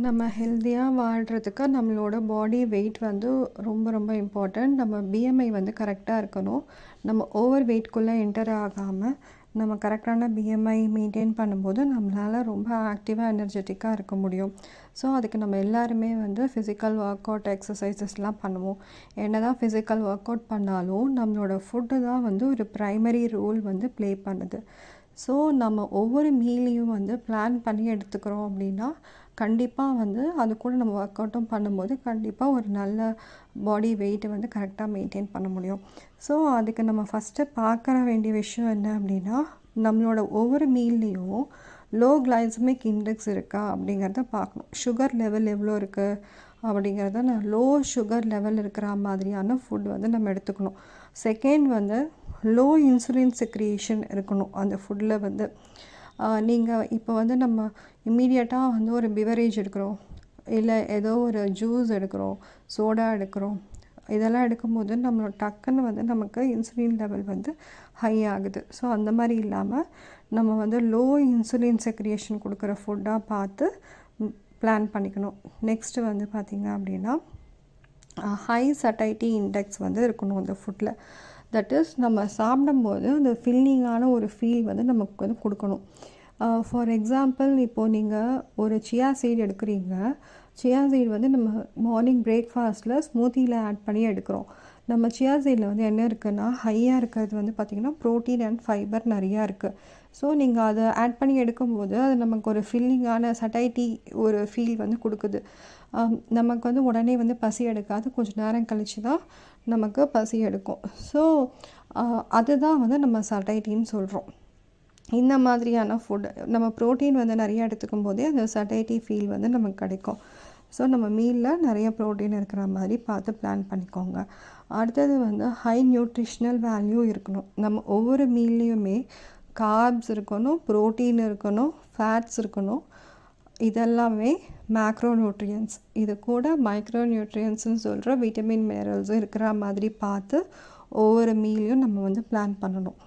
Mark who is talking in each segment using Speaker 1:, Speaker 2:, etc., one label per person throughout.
Speaker 1: நம்ம ஹெல்த்தியாக வாழ்கிறதுக்கு நம்மளோட பாடி வெயிட் வந்து ரொம்ப ரொம்ப இம்பார்ட்டண்ட். நம்ம பிஎம்ஐ வந்து கரெக்டாக இருக்கணும். நம்ம ஓவர் வெயிட்குள்ளே என்டர் ஆகாமல் நம்ம கரெக்டான பிஎம்ஐ மெயின்டைன் பண்ணும்போது நம்மளால் ரொம்ப ஆக்டிவாக எனர்ஜெட்டிக்காக இருக்க முடியும். ஸோ அதுக்கு நம்ம எல்லாருமே வந்து ஃபிசிக்கல் ஒர்க் அவுட் எக்ஸசைசஸ்லாம் பண்ணுவோம். என்ன தான் ஃபிசிக்கல் ஒர்க் அவுட் பண்ணாலும் நம்மளோட ஃபுட்டு தான் வந்து ஒரு ப்ரைமரி ரோல் வந்து ப்ளே பண்ணுது. ஸோ நம்ம ஒவ்வொரு மீலையும் வந்து பிளான் பண்ணி எடுத்துக்கிறோம் அப்படின்னா கண்டிப்பாக வந்து அது கூட நம்ம ஒர்க் அவுட்டும் பண்ணும்போது கண்டிப்பாக ஒரு நல்ல பாடி வெயிட்டை வந்து கரெக்டாக மெயின்டைன் பண்ண முடியும். ஸோ அதுக்கு நம்ம ஃபஸ்ட்டு பார்க்க வேண்டிய விஷயம் என்ன அப்படின்னா, நம்மளோட ஒவ்வொரு மீல்லையும் லோ கிளைசமிக் இண்டெக்ஸ் இருக்கா அப்படிங்கிறத பார்க்கணும். சுகர் லெவல் எவ்வளோ இருக்குது அப்படிங்கிறத லோ சுகர் லெவல் இருக்கிற மாதிரியான ஃபுட் வந்து நம்ம எடுத்துக்கணும். செகண்ட் வந்து லோ இன்சுலின் செக்ரியேஷன் இருக்கணும் அந்த ஃபுட்டில் வந்து. நீங்கள் இப்போ வந்து நம்ம இம்மீடியட்டாக வந்து ஒரு பிவரேஜ் எடுக்கிறோம், இல்லை ஏதோ ஒரு ஜூஸ் எடுக்கிறோம், சோடா எடுக்கிறோம், இதெல்லாம் எடுக்கும்போது நம்மளோட டக்குன்னு வந்து நமக்கு இன்சுலின் லெவல் வந்து ஹை ஆகுது. ஸோ அந்த மாதிரி இல்லாமல் நம்ம வந்து லோ இன்சுலின் செக்ரியேஷன் கொடுக்குற ஃபுட்டாக பார்த்து பிளான் பண்ணிக்கணும். நெக்ஸ்ட்டு வந்து பார்த்திங்க அப்படின்னா ஹை சட்டைட்டி இண்டெக்ஸ் வந்து இருக்கணும் அந்த ஃபுட்டில். தட் இஸ் நம்ம சாப்பிடும்போது அந்த ஃபில்லிங்கான ஒரு ஃபீல் வந்து நமக்கு வந்து கொடுக்கணும். ஃபார் எக்ஸாம்பிள் இப்போது நீங்கள் ஒரு சியா சீட் எடுக்கிறீங்க. சியா சீட் வந்து நம்ம மார்னிங் பிரேக்ஃபாஸ்ட்டில் ஸ்மூத்தியில் ஆட் பண்ணி எடுக்கிறோம். நம்ம சியா சீடில் வந்து என்ன இருக்குன்னா ஹையாக இருக்கிறது வந்து பார்த்திங்கன்னா ப்ரோட்டீன் அண்ட் ஃபைபர் நிறையா இருக்குது. ஸோ நீங்கள் அதை ஆட் பண்ணி எடுக்கும்போது அது நமக்கு ஒரு ஃபில்லிங்கான சட்டைட்டி ஒரு ஃபீல் வந்து கொடுக்குது. நமக்கு வந்து உடனே வந்து பசி எடுக்காது, கொஞ்சம் நேரம் கழித்து தான் நமக்கு பசி எடுக்கும். ஸோ அதுதான் வந்து நம்ம சட்டைட்டின்னு சொல்கிறோம். இந்த மாதிரியான ஃபுட்டு நம்ம ப்ரோட்டீன் வந்து நிறையா எடுத்துக்கும் போதே அந்த சட்டைட்டி ஃபீல் வந்து நமக்கு கிடைக்கும். ஸோ நம்ம மீலில் நிறைய ப்ரோட்டீன் இருக்கிற மாதிரி பார்த்து பிளான் பண்ணிக்கோங்க. அடுத்தது வந்து ஹை நியூட்ரிஷ்னல் வேல்யூ இருக்கணும். நம்ம ஒவ்வொரு மீல்லையுமே கார்ப்ஸ் இருக்கணும், ப்ரோட்டீன் இருக்கணும், ஃபேட்ஸ் இருக்கணும். இதெல்லாமே மேக்ரோ நியூட்ரியன்ஸ். இது கூட மைக்ரோ நியூட்ரியன்ஸ்னு சொல்கிற விட்டமின் மினரல்ஸும் இருக்கிற மாதிரி பார்த்து ஒவ்வொரு மீலையும் நம்ம வந்து பிளான் பண்ணணும்.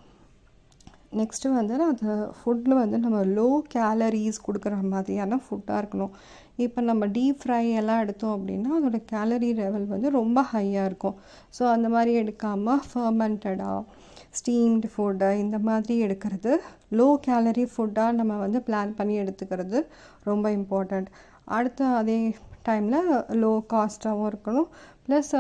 Speaker 1: நெக்ஸ்ட்டு வந்து அந்த ஃபுட்டில் வந்து நம்ம லோ கேலரிஸ் கொடுக்குற மாதிரியான ஃபுட்டாக இருக்கணும். இப்போ நம்ம டீப் ஃப்ரை எல்லாம் எடுத்தோம் அப்படின்னா அதோடய கேலரி லெவல் வந்து ரொம்ப ஹையாக இருக்கும். ஸோ அந்த மாதிரி எடுக்காமல் ஃபர்மெண்டடாக ஸ்டீம்டு ஃபுட்டு இந்த மாதிரி எடுக்கிறது, லோ கேலரி ஃபுட்டாக நம்ம வந்து பிளான் பண்ணி எடுத்துக்கிறது ரொம்ப இம்பார்ட்டண்ட். அடுத்து அதே டைமில் லோ காஸ்ட்டாகவும் இருக்கணும். ப்ளஸ்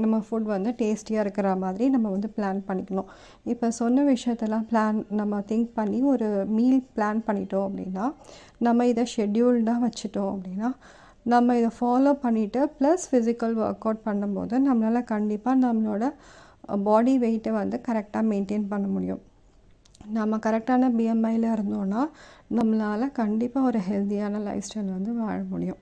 Speaker 1: நம்ம ஃபுட் வந்து டேஸ்டியாக இருக்கிற மாதிரி நம்ம வந்து பிளான் பண்ணிக்கணும். இப்போ சொன்ன விஷயத்தெல்லாம் நம்ம திங்க் பண்ணி ஒரு மீல் பிளான் பண்ணிட்டோம் அப்படின்னா, நம்ம இதை ஷெட்யூல்டாக வச்சுட்டோம் அப்படின்னா, நம்ம இதை ஃபாலோ பண்ணிவிட்டு ப்ளஸ் ஃபிசிக்கல் ஒர்க் அவுட் பண்ணும்போது நம்மளால் கண்டிப்பாக நம்மளோட பாடி வெயிட்டை வந்து கரெக்டாக மெயின்டைன் பண்ண முடியும். நம்ம கரெக்டான பிஎம்ஐயில் இருந்தோன்னா நம்மளால் கண்டிப்பாக ஒரு ஹெல்த்தியான லைஃப் ஸ்டைல் வந்து வாழ முடியும்.